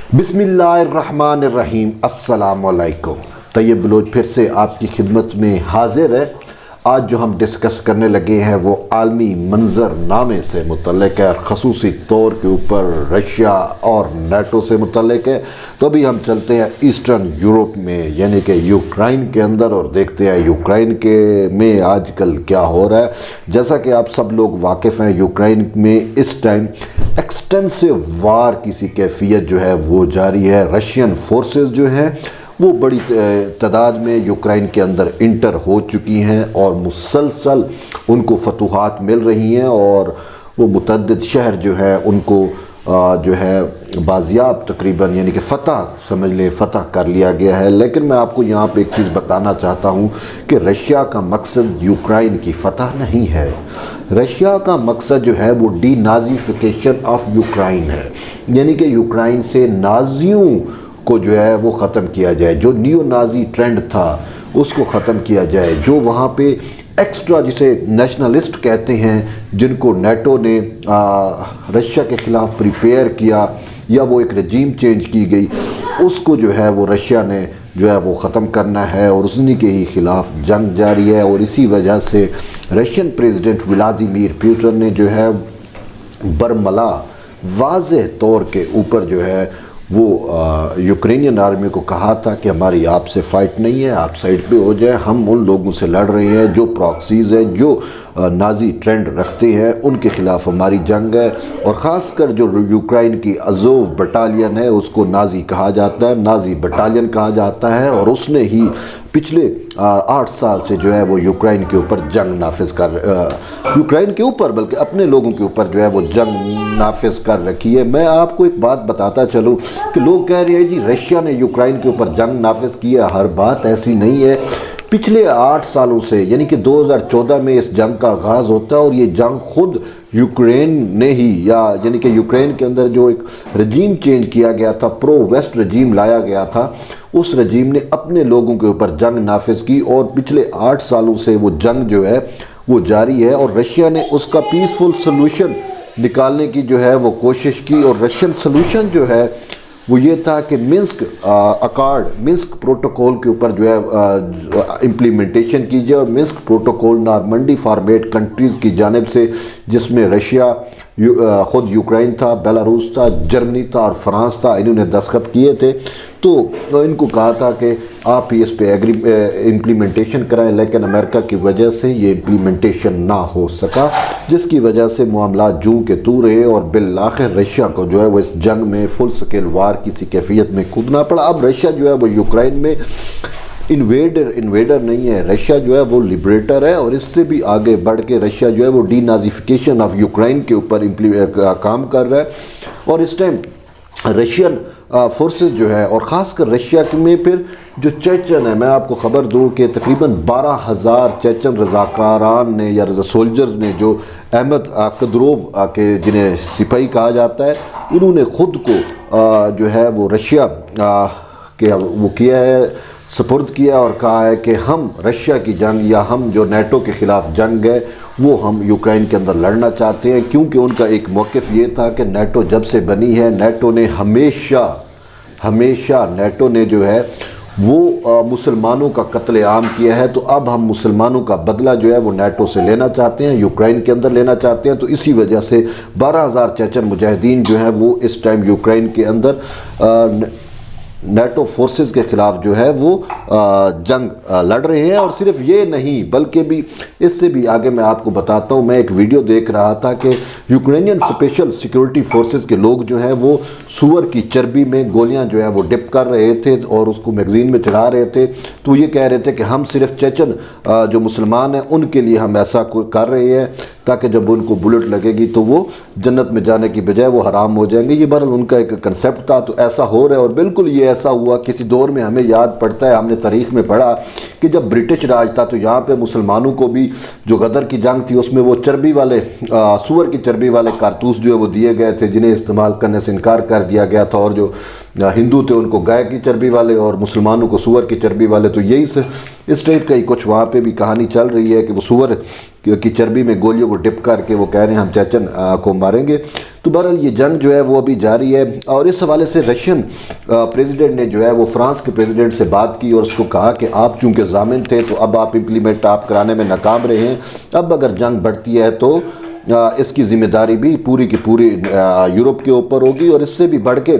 बिस्मिल्लाहिर्रहमानिर्रहीम। अस्सलामुअलैकुम। तैयब बलोच फिर से आपकी खिदमत में हाजिर है। आज जो हम डिस्कस करने लगे हैं वो आलमी मंजरनामे से मुतल्लिक़ है, ख़ुसूसी तौर के ऊपर रशिया और नेटो से मुतल्लिक़ है। तो अभी हम चलते हैं ईस्टर्न यूरोप में, यानी कि यूक्रेन के अंदर, और देखते हैं यूक्रेन के में आजकल क्या हो रहा है। जैसा कि आप सब लोग वाकिफ़ हैं, यूक्रेन में इस टाइम एक्सटेंसिव वार की सी कैफियत जो है वो जारी है। रशियन फोर्सेस जो हैं वो बड़ी तादाद में यूक्रेन के अंदर इंटर हो चुकी हैं और मुसलसल उनको फतूहात मिल रही हैं और वो मुतअद्दिद शहर जो है उनको जो है बाजियाब तकरीबन, यानी कि फ़तह समझ लें, फ़तह कर लिया गया है। लेकिन मैं आपको यहाँ पे एक चीज़ बताना चाहता हूँ कि रशिया का मकसद यूक्रेन की फ़तह नहीं है। रशिया का मकसद जो है वो डी नाज़ीफिकेशन ऑफ यूक्रेन है, यानी कि यूक्रेन से नाजियों को जो है वो ख़त्म किया जाए, जो नियो नाजी ट्रेंड था उसको ख़त्म किया जाए, जो वहाँ पे एक्स्ट्रा जिसे नेशनलिस्ट कहते हैं जिनको नेटो ने रशिया के ख़िलाफ़ प्रिपेयर किया या वो एक रजीम चेंज की गई, उसको जो है वो रशिया ने जो है वो ख़त्म करना है और उन्हीं के ही ख़िलाफ़ जंग जारी है। और इसी वजह से रशियन प्रेसिडेंट व्लादिमीर पुतिन ने जो है बरमला वाज़ेह तौर के ऊपर जो है वो यूक्रेनियन आर्मी को कहा था कि हमारी आपसे फ़ाइट नहीं है, आप साइड पे हो जाए, हम उन लोगों से लड़ रहे हैं जो प्रॉक्सीज़ हैं, जो नाजी ट्रेंड रखते हैं, उनके ख़िलाफ़ हमारी जंग है। और ख़ासकर जो यूक्रेन की अज़ोव बटालियन है उसको नाजी कहा जाता है, नाजी बटालियन कहा जाता है। और उसने ही पिछले 8 साल से जो है वो यूक्रेन के ऊपर जंग नाफिज कर यूक्रेन के ऊपर बल्कि अपने लोगों के ऊपर जो है वो जंग नाफिज कर रखी है। मैं आपको एक बात बताता चलूँ कि लोग कह रहे हैं जी रशिया ने यूक्रेन के ऊपर जंग नाफिज किया, हर बात ऐसी नहीं है। पिछले 8 सालों से, यानी कि 2014 में इस जंग का आगाज़ होता है और ये जंग खुद यूक्रेन ने ही, यानी कि यूक्रेन के अंदर जो एक रजीम चेंज किया गया था, प्रो वेस्ट रजीम लाया गया था, उस रजीम ने अपने लोगों के ऊपर जंग नाफिज की और पिछले 8 सालों से वो जंग जो है वो जारी है। और रशिया ने उसका पीसफुल सलूशन निकालने की जो है वो कोशिश की और रशियन सलूशन जो है वो ये था कि मिन्स्क अकॉर्ड, मिन्स्क प्रोटोकॉल के ऊपर जो है इम्प्लीमेंटेशन कीजिए। और Minsk protocol Normandy format countries की जानिब से, जिसमें रशिया ख़ुद यूक्रेन था, बेलारूस था, जर्मनी था और फ्रांस था, इन्होंने दस्तखत किए थे। तो इनको कहा था कि आप ही इस पे इम्प्लीमेंटेशन कराएं, लेकिन अमेरिका की वजह से ये इम्प्लीमेंटेशन ना हो सका, जिसकी वजह से मामला जूं के तू रहे और बिलाखिर रशिया को जो है वो इस जंग में फुल स्केल वार किसी कैफियत में कूदना पड़ा। अब रशिया जो है वो यूक्रेन में इन्वेडर नहीं है, रशिया जो है वो लिबरेटर है और इससे भी आगे बढ़ के रशिया जो है वो डी नाज़िफिकेशन ऑफ यूक्रेन के ऊपर काम कर रहा है। और इस टाइम रशियन फोर्सेस जो है, और ख़ासकर रशिया में फिर जो चेचन है, मैं आपको ख़बर दूँ कि तकरीबन 12,000 चेचन रज़ाकारान ने या सोल्जर्स ने, जो अहमद कदरोव के जिन्हें सिपाही कहा जाता है, उन्होंने ख़ुद को जो है वो रशिया के वो किया है, सपुर्द किया और कहा है कि हम रशिया की जंग या हम जो नेटो के ख़िलाफ़ जंग है वो हम यूक्रेन के अंदर लड़ना चाहते हैं। क्योंकि उनका एक मौक़िफ़ ये था कि नेटो जब से बनी है, नेटो ने हमेशा नेटो ने जो है वो मुसलमानों का कत्लेआम किया है। तो अब हम मुसलमानों का बदला जो है वो नेटो से लेना चाहते हैं, यूक्रेन के अंदर लेना चाहते हैं। तो इसी वजह से 12,000 चेचन मुजाहिदीन जो हैं वो इस टाइम यूक्रेन के अंदर नेटो फोर्सेस के ख़िलाफ़ जो है वो जंग लड़ रहे हैं। और सिर्फ ये नहीं बल्कि भी इससे भी आगे मैं आपको बताता हूँ। मैं एक वीडियो देख रहा था कि यूक्रेनियन स्पेशल सिक्योरिटी फोर्सेस के लोग जो हैं वो सूअर की चर्बी में गोलियां जो है वो डिप कर रहे थे और उसको मैगज़ीन में चढ़ा रहे थे। तो ये कह रहे थे कि हम सिर्फ चेचन जो मुसलमान हैं उनके लिए हम ऐसा कर रहे हैं ताकि जब उनको बुलेट लगेगी तो वो जन्नत में जाने की बजाय वो हराम हो जाएंगे। ये बहरहाल उनका एक कंसेप्ट था। तो ऐसा हो रहा है और बिल्कुल ये ऐसा हुआ। किसी दौर में हमें याद पड़ता है, हमने तारीख़ में पढ़ा कि जब ब्रिटिश राज था तो यहाँ पे मुसलमानों को भी जो गदर की जंग थी उसमें वो चर्बी वाले सूअर की चर्बी वाले कारतूस जो है वो दिए गए थे, जिन्हें इस्तेमाल करने से इनकार कर दिया गया था। और जो हिंदू थे उनको गाय की चर्बी वाले और मुसलमानों को सूअर की चर्बी वाले। तो यही इस टाइप का ही कुछ वहाँ पे भी कहानी चल रही है कि वो सूअर की चर्बी में गोलियों को डिप करके वो कह रहे हैं हम चेचन को मारेंगे। तो बहरहाल ये जंग जो है वो अभी जारी है। और इस हवाले से रशियन प्रेसिडेंट ने जो है वो फ्रांस के प्रेसिडेंट से बात की और उसको कहा कि आप चूँकि ज़ामिन थे तो अब आप इम्प्लीमेंट आप कराने में नाकाम रहे हैं, अब अगर जंग बढ़ती है तो इसकी ज़िम्मेदारी भी पूरी की पूरी यूरोप के ऊपर होगी। और इससे भी बढ़ के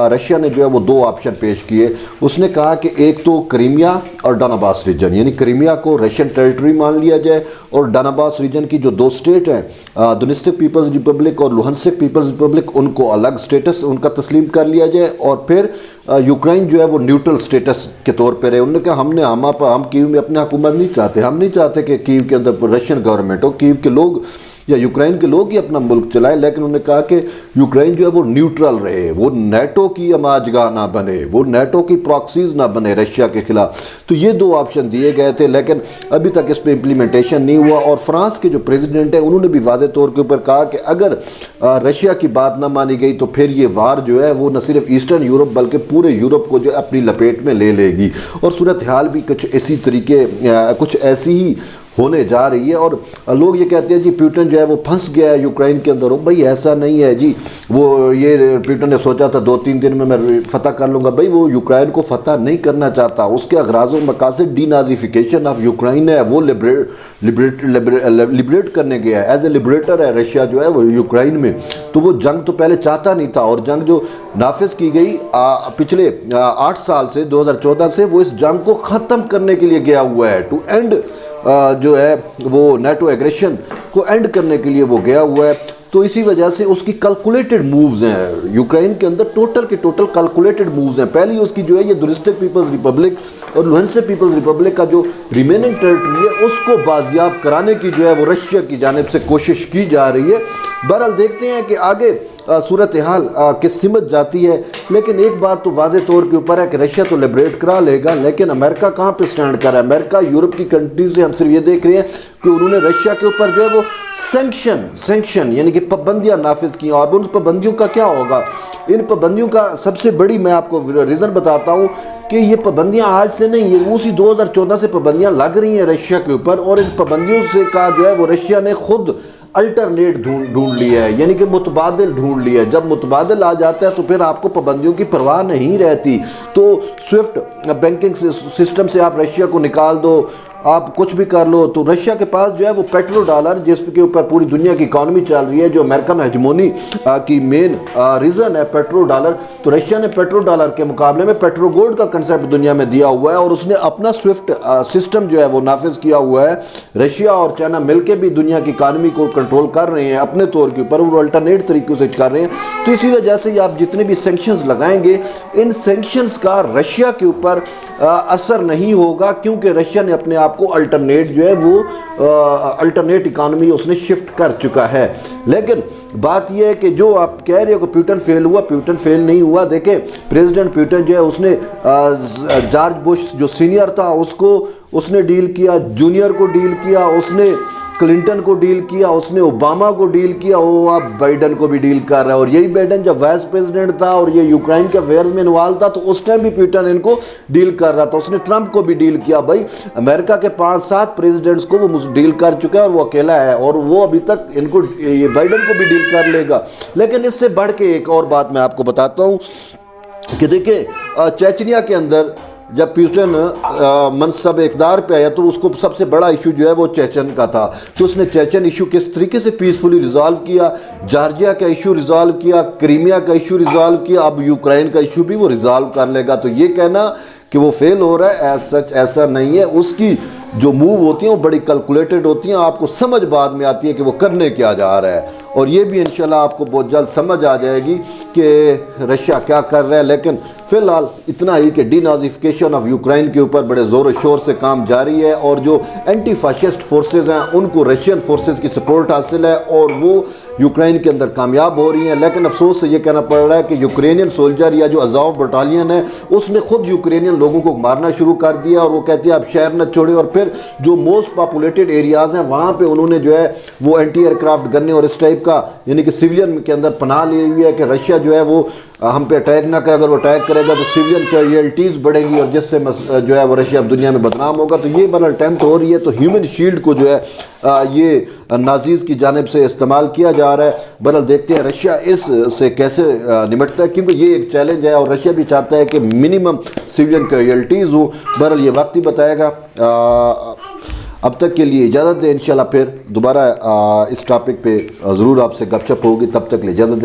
रशिया ने जो है वो दो ऑप्शन पेश किए। उसने कहा कि एक तो क्रीमिया और डोनबास रीजन, यानी क्रीमिया को रशियन टेरिटरी मान लिया जाए और डोनबास रीजन की जो दो स्टेट हैं दोनेत्स्क पीपल्स रिपब्लिक और लुहांस्क पीपल्स रिपब्लिक, उनको अलग स्टेटस उनका तस्लीम कर लिया जाए। और फिर यूक्रेन जो है वो न्यूट्रल स्टेटस के तौर पर रहे। उन्होंने कहा हम कीव में अपनी हुकूमत नहीं चाहते, हम नहीं चाहते कि कीव के अंदर रशियन गवर्नमेंट हो, कीव के लोग या यूक्रेन के लोग ही अपना मुल्क चलाएं। लेकिन उन्होंने कहा कि यूक्रेन जो है वो न्यूट्रल रहे, वो नेटो की अमाजगाह ना बने, वो नेटो की प्रॉक्सीज ना बने रशिया के खिलाफ। तो ये दो ऑप्शन दिए गए थे, लेकिन अभी तक इस पर इम्प्लीमेंटेशन नहीं हुआ। और फ्रांस के जो प्रेसिडेंट हैं उन्होंने भी वाज़े तौर के ऊपर कहा कि अगर रशिया की बात ना मानी गई तो फिर ये वार जो है वो न सिर्फ ईस्टर्न यूरोप बल्कि पूरे यूरोप को जो अपनी लपेट में ले लेगी। और सूरत हाल भी कुछ इसी तरीके कुछ ऐसी ही होने जा रही है। और लोग ये कहते हैं जी पुतिन जो है वो फंस गया है यूक्रेन के अंदर। हो भाई, ऐसा नहीं है जी, वो ये पुतिन ने सोचा था 2-3 दिन में मैं फतह कर लूँगा। भाई वो यूक्रेन को फतह नहीं करना चाहता, उसके अगराज़ व मकासद डीनाज़िफिकेशन ऑफ यूक्रेन है, वो लिबरेट करने गया है, एज ए लिबरेटर है रशिया जो है वो यूक्रेन में। तो वो जंग तो पहले चाहता नहीं था और जंग जो नाफिज की गई पिछले 8 साल से 2014 से, वो इस जंग को ख़त्म करने के लिए गया हुआ है, टू एंड जो है वो नेटो एग्रेशन को एंड करने के लिए वो गया हुआ है। तो इसी वजह से उसकी कैलकुलेटेड मूव्स हैं यूक्रेन के अंदर, टोटल के टोटल कैलकुलेटेड मूव्स हैं। पहली उसकी जो है ये दोनेत्स्क पीपल्स रिपब्लिक और लुहांस्क पीपल्स रिपब्लिक का जो रिमेनिंग टेरिटरी है उसको बाजियाब कराने की जो है वो रशिया की जानिब से कोशिश की जा रही है। बहरहाल देखते हैं कि आगे सूरत हाल किस सिमत जाती है। लेकिन एक बात तो वाज़े तौर के ऊपर है कि रशिया तो लिबरेट करा लेगा, लेकिन अमेरिका कहाँ पे स्टैंड कर रहा है। अमेरिका यूरोप की कंट्रीज से हम सिर्फ ये देख रहे हैं कि उन्होंने रशिया के ऊपर जो है वो सैंक्शन यानी कि पाबंदियाँ नाफिज की। और उन पाबंदियों का क्या होगा, इन पाबंदियों का सबसे बड़ी मैं आपको रीज़न बताता हूँ कि ये पाबंदियाँ आज से नहीं, ये उसी 2014 से पाबंदियाँ लग रही हैं रशिया के ऊपर। और इन पाबंदियों से का जो है वो रशिया ने खुद अल्टरनेट ढूंढ लिया है, यानी कि मुतबादिल ढूंढ लिया है। जब मुतबादिल आ जाता है तो फिर आपको पाबंदियों की परवाह नहीं रहती। तो स्विफ्ट बैंकिंग सिस्टम से आप रशिया को निकाल दो, आप कुछ भी कर लो, तो रशिया के पास जो है वो पेट्रो डॉलर जिसके ऊपर पूरी दुनिया की इकॉनमी चल रही है, जो अमेरिकन हेजमोनी की मेन रीज़न है पेट्रो डॉलर। तो रशिया ने पेट्रो डॉलर के मुकाबले में पेट्रो गोल्ड का कंसेप्ट दुनिया में दिया हुआ है और उसने अपना स्विफ्ट सिस्टम जो है वो नाफिज किया हुआ है। रशिया और चाइना मिलकर भी दुनिया की इकॉनमी को कंट्रोल कर रहे हैं अपने तौर के ऊपर, वो अल्टरनेट तरीक़ों से कर रहे हैं। तो इसी वजह से आप जितने भी सेंक्शंस लगाएंगे, इन सेंक्शंस का रशिया के ऊपर असर नहीं होगा, क्योंकि रशिया ने अपने आप को अल्टरनेट जो है वो अल्टरनेट इकानमी उसने शिफ्ट कर चुका है। लेकिन बात यह है कि जो आप कह रहे हो कि पुतिन फेल हुआ, पुतिन फेल नहीं हुआ। देखें, प्रेसिडेंट पुतिन जो है उसने जॉर्ज बुश जो सीनियर था उसने डील किया, जूनियर को डील किया, उसने क्लिंटन को डील किया, उसने ओबामा को डील किया, वो अब बाइडन को भी डील कर रहा है। और यही बाइडन जब वाइस प्रेसिडेंट था और ये यूक्रेन के अफेयर्स में इन्वॉल्व था तो उस टाइम भी पुतिन इनको डील कर रहा था। उसने ट्रंप को भी डील किया। भाई अमेरिका के 5-7 प्रेसिडेंट्स को वो डील कर चुका है और वो अकेला है, और वो अभी तक इनको ये बाइडन को भी डील कर लेगा। लेकिन इससे बढ़ के एक और बात मैं आपको बताता हूँ कि देखिए, चेचनिया के अंदर जब पुतिन मनसब इक़्तिदार पे आया तो उसको सबसे बड़ा इशू जो है वो चेचन का था। तो उसने चेचन इशू किस तरीके से पीसफुली रिजॉल्व किया, जॉर्जिया का इशू रिजॉल्व किया, क्रीमिया का इशू रिजॉल्व किया, अब यूक्रेन का इशू भी वो रिजॉल्व कर लेगा। तो ये कहना कि वो फेल हो रहा है, सच ऐसा नहीं है। उसकी जो मूव होती हैं वो बड़ी कैलकुलेटेड होती हैं, आपको समझ बाद में आती है कि वो करने क्या जा रहा है। और ये भी इंशाल्लाह आपको बहुत जल्द समझ आ जाएगी कि रशिया क्या कर रहा है। लेकिन फ़िलहाल इतना ही कि डीनाज़िफिकेशन ऑफ यूक्रेन के ऊपर बड़े ज़ोर शोर से काम जारी है और जो एंटी फाशिस्ट फोर्सेज हैं उनको रशियन फोर्सेज की सपोर्ट हासिल है और वो यूक्रेन के अंदर कामयाब हो रही हैं। लेकिन अफसोस से ये कहना पड़ रहा है कि यूक्रेनियन सोल्जर या जो अज़ाव बटालियन है उसने खुद यूक्रेनियन लोगों को मारना शुरू कर दिया और वो कहती है आप शहर न छोड़े। और फिर जो मोस्ट पॉपुलेटेड एरियाज़ हैं वहाँ पर उन्होंने जो है वो एंटी एयरक्राफ्ट गन्ने और इस टाइप का यानी कि सिविलियन के अंदर पनाह ली हुई है कि रशिया जो है वो हम पे अटैक ना करे। अगर वो अटैक करेगा तो सिविलियन कैजुअल्टीज़ बढ़ेंगी और जिससे जो है वो रशिया दुनिया में बदनाम होगा। तो ये बड़ा अटैम्प्ट हो रही है। तो ह्यूमन शील्ड को जो है ये नाजीज़ की जानिब से इस्तेमाल किया जा रहा है। बहरहाल देखते हैं रशिया इससे कैसे निपटता है, क्योंकि ये एक चैलेंज है और रशिया भी चाहता है कि मिनिमम सिविलियन कैजुअल्टीज़ हो। बहरहाल ये वक्त ही बताएगा। अब तक के लिए इजाज़त दें, इंशाल्लाह फिर दोबारा इस टॉपिक पे ज़रूर आपसे गपशप होगी। तब तक ले इजाज़त दें।